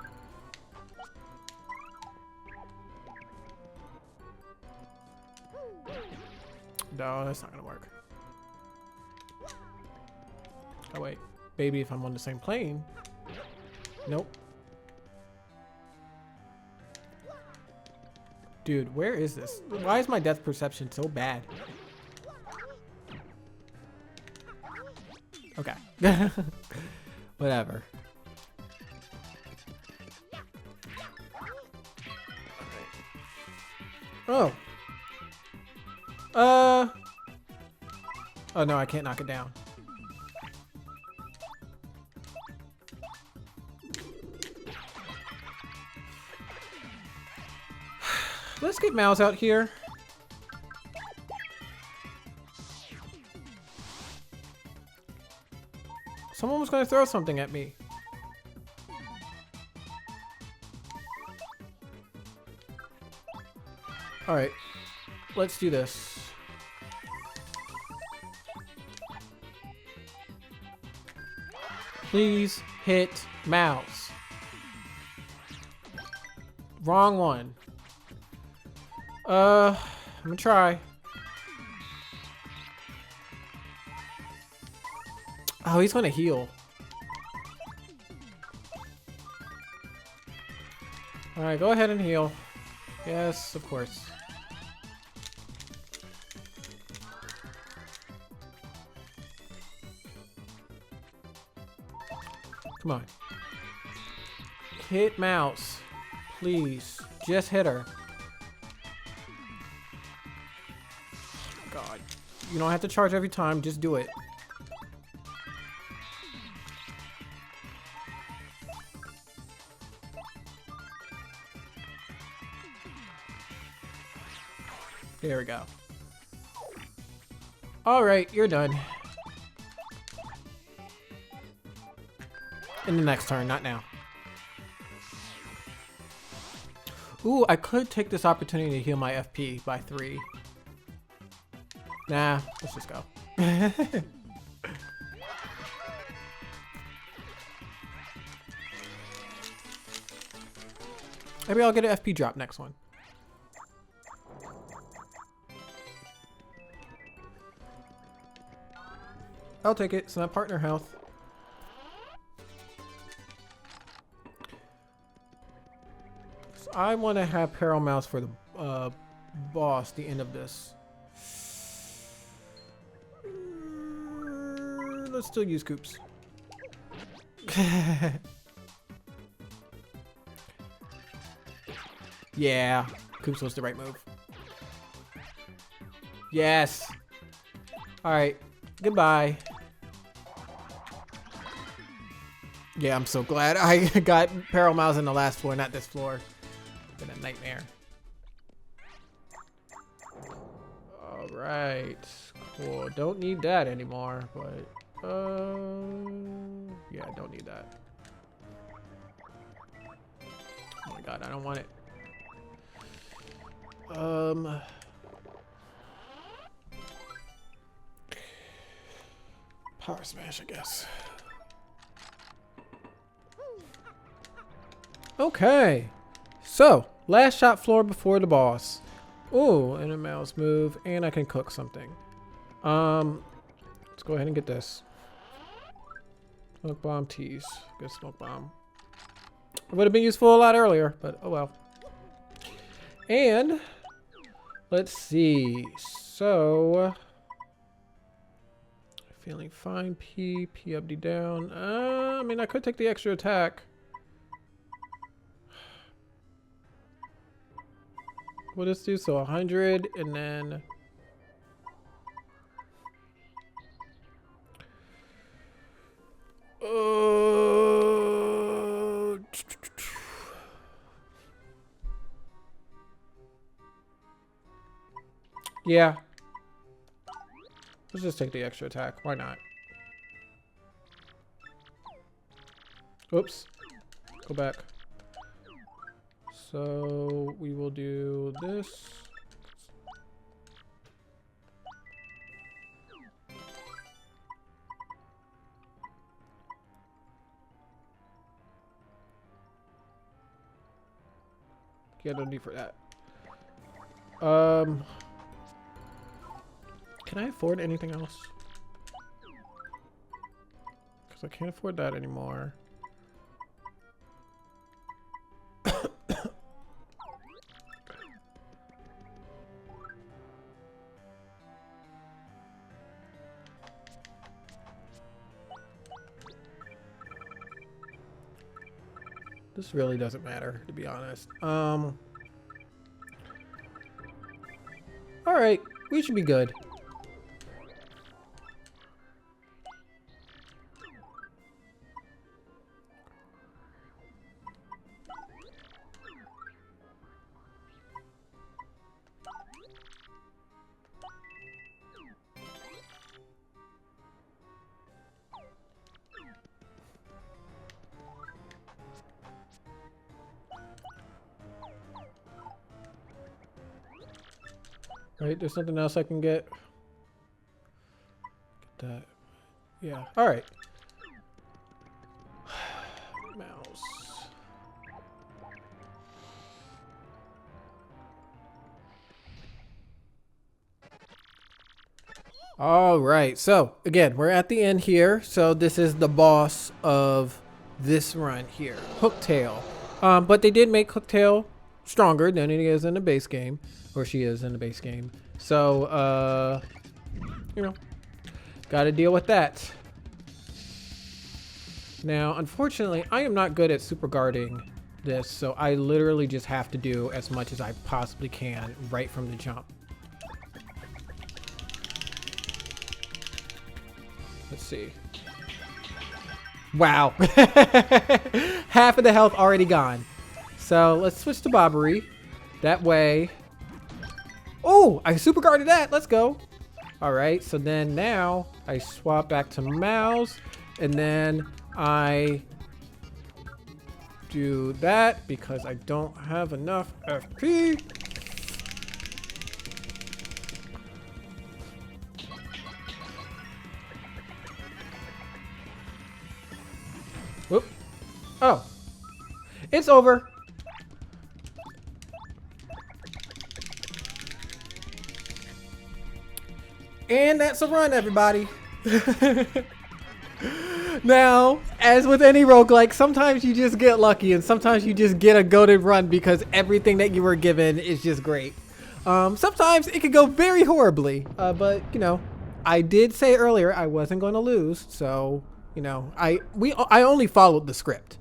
No, that's not gonna work. Oh wait, maybe if I'm on the same plane. Nope. Dude, where is this? Why is my depth perception so bad? Okay. Whatever. Oh. Oh no, I can't knock it down. Let's get Mouse out here. Someone was gonna throw something at me. All right, let's do this. Please hit Mouse. Wrong one. I'm gonna try. Oh, he's gonna heal. All right, go ahead and heal. Yes, of course. Come on. Hit Mouse. Please. Just hit her. God. You don't have to charge every time. Just do it. There we go. All right, you're done. In the next turn, not now. Ooh, I could take this opportunity to heal my FP by 3. Nah, let's just go. Maybe I'll get an FP drop next one. I'll take it. It's not partner health. So I want to have Peril Mouse for the boss, the end of this. Let's still use Coops. Yeah, Coops was the right move. Yes. All right. Goodbye. Yeah, I'm so glad I got Peril Mouse in the last floor, not this floor. It's been a nightmare. All right. Cool. Don't need that anymore, but yeah, don't need that. Oh my god, I don't want it. Power Smash, I guess. Okay, so last shot floor before the boss. Oh, and a mouse move, and I can cook something. Let's go ahead and get this. Smoke bomb tease. Good smoke bomb. It would have been useful a lot earlier, but oh well. And let's see. So feeling fine. P up, D down. I mean, I could take the extra attack. What does this do? So 100 and then yeah. Let's just take the extra attack. Why not? Oops. Go back. So we will do this. Yeah, no need for that. Can I afford anything else? Because I can't afford that anymore. This really doesn't matter, to be honest. All right, we should be good. Right, there's something else I can get. Get that. Yeah, all right. Mouse. All right, so again, we're at the end here. So this is the boss of this run here, Hooktail. But they did make Hooktail stronger than he is in the base game, or she is in the base game. So, you know, got to deal with that. Now, unfortunately, I am not good at super guarding this, so I literally just have to do as much as I possibly can right from the jump. Let's see. Wow. Half of the health already gone. So let's switch to Bobbery. That way. Oh, I super guarded that. Let's go. All right. So then now I swap back to Mouse. And then I do that because I don't have enough FP. Whoop. Oh. It's over. And that's a run, everybody. Now, as with any roguelike, sometimes you just get lucky and sometimes you just get a goated run because everything that you were given is just great. Sometimes it could go very horribly, but you know, I did say earlier I wasn't going to lose, so you know, I only followed the script.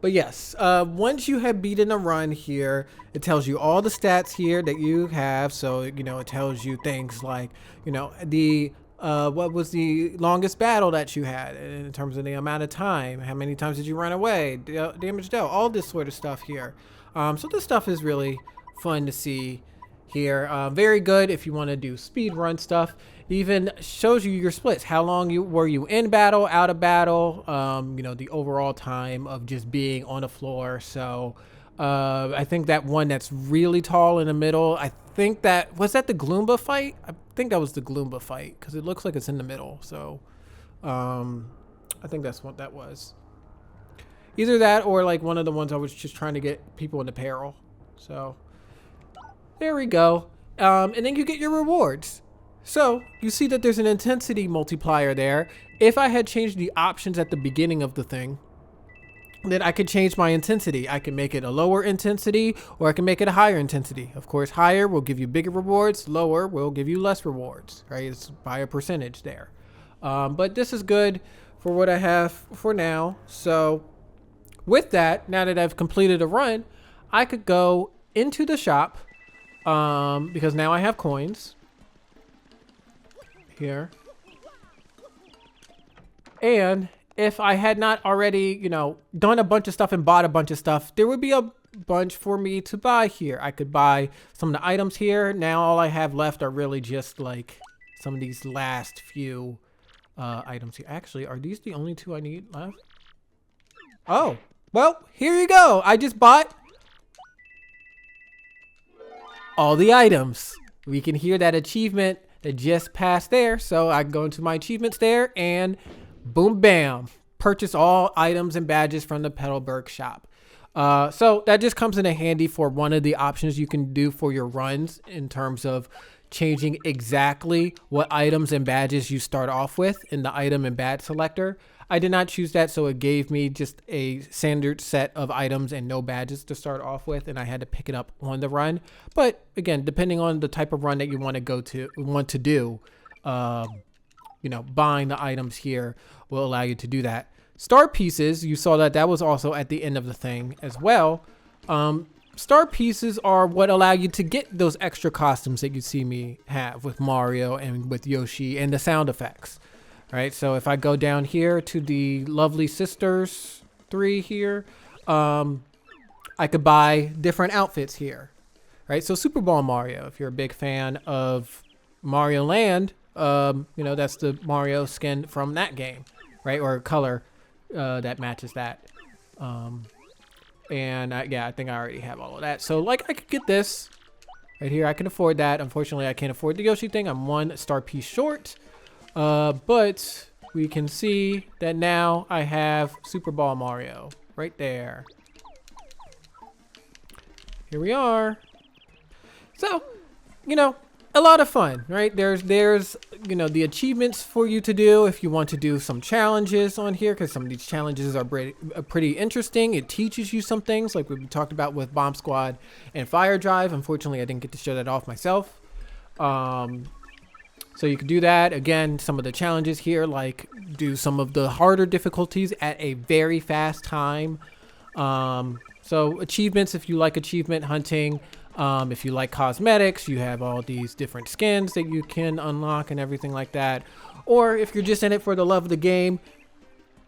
But yes, once you have beaten a run here, it tells you all the stats here that you have. So, you know, it tells you things like, you know, the what was the longest battle that you had in terms of the amount of time, how many times did you run away, damage dealt, all this sort of stuff here. So this stuff is really fun to see here. Very good if you want to do speed run stuff. It even shows you your splits, how long were you in battle, out of battle, you know, the overall time of just being on the floor. So I think that one that's really tall in the middle, I think that was that the Gloomba fight. I think that was the Gloomba fight because it looks like it's in the middle. So I think that's what that was. Either that or like one of the ones I was just trying to get people into peril. So there we go. And then you get your rewards. So you see that there's an intensity multiplier there. If I had changed the options at the beginning of the thing, then I could change my intensity. I can make it a lower intensity or I can make it a higher intensity. Of course, higher will give you bigger rewards. Lower will give you less rewards, right? It's by a percentage there. But this is good for what I have for now. So with that, now that I've completed a run, I could go into the shop because now I have coins here. And if I had not already, you know, done a bunch of stuff and bought a bunch of stuff, there would be a bunch for me to buy here. I could buy some of the items here. Now all I have left are really just like some of these last few items here. Actually, are these the only two I need left? Oh, well, here you go. I just bought all the items. We can hear that achievement that just passed there. So I can go into my achievements there and boom, bam, purchase all items and badges from the Petalburg shop. So that just comes in handy for one of the options you can do for your runs in terms of changing exactly what items and badges you start off with in the item and badge selector. I did not choose that, so it gave me just a standard set of items and no badges to start off with, and I had to pick it up on the run. But again, depending on the type of run that you want to do, you know, buying the items here will allow you to do that. Star pieces, you saw that was also at the end of the thing as well. Star pieces are what allow you to get those extra costumes that you see me have with Mario and with Yoshi and the sound effects. Right, so if I go down here to the Lovely Sisters 3 here, I could buy different outfits here. Right, so Super Ball Mario, if you're a big fan of Mario Land, you know, that's the Mario skin from that game, right, or color that matches that. And yeah, I think I already have all of that. So like I could get this right here. I can afford that. Unfortunately, I can't afford the Yoshi thing. I'm 1 star piece short. But we can see that now I have Super Ball Mario right there. Here we are. So, you know, a lot of fun, right? There's you know, the achievements for you to do if you want to do some challenges on here, because some of these challenges are pretty interesting. It teaches you some things like we talked about with Bomb Squad and Fire Drive. Unfortunately, I didn't get to show that off myself. So you can do that. Again, some of the challenges here, like do some of the harder difficulties at a very fast time. So achievements, if you like achievement hunting, if you like cosmetics, you have all these different skins that you can unlock and everything like that. Or if you're just in it for the love of the game,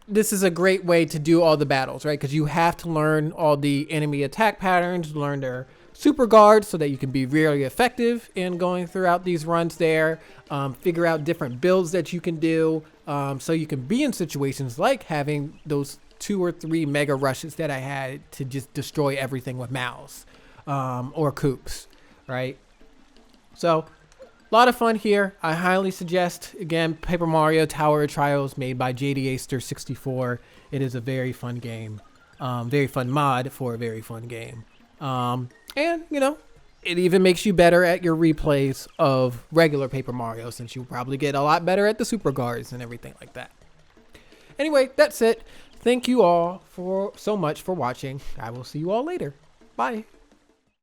this is a great way to do all the battles, right? Because you have to learn all the enemy attack patterns, learn their super guards so that you can be really effective in going throughout these runs there, figure out different builds that you can do, so you can be in situations like having those 2 or 3 mega rushes that I had to just destroy everything with Mouse or Koops, right? So A lot of fun here. I highly suggest, again, Paper Mario Tower of Trials made by JD Aster64. It is a very fun game. Very fun mod for a very fun game. And, you know, it even makes you better at your replays of regular Paper Mario, since you'll probably get a lot better at the super guards and everything like that. Anyway, that's it. Thank you all so much for watching. I will see you all later. Bye.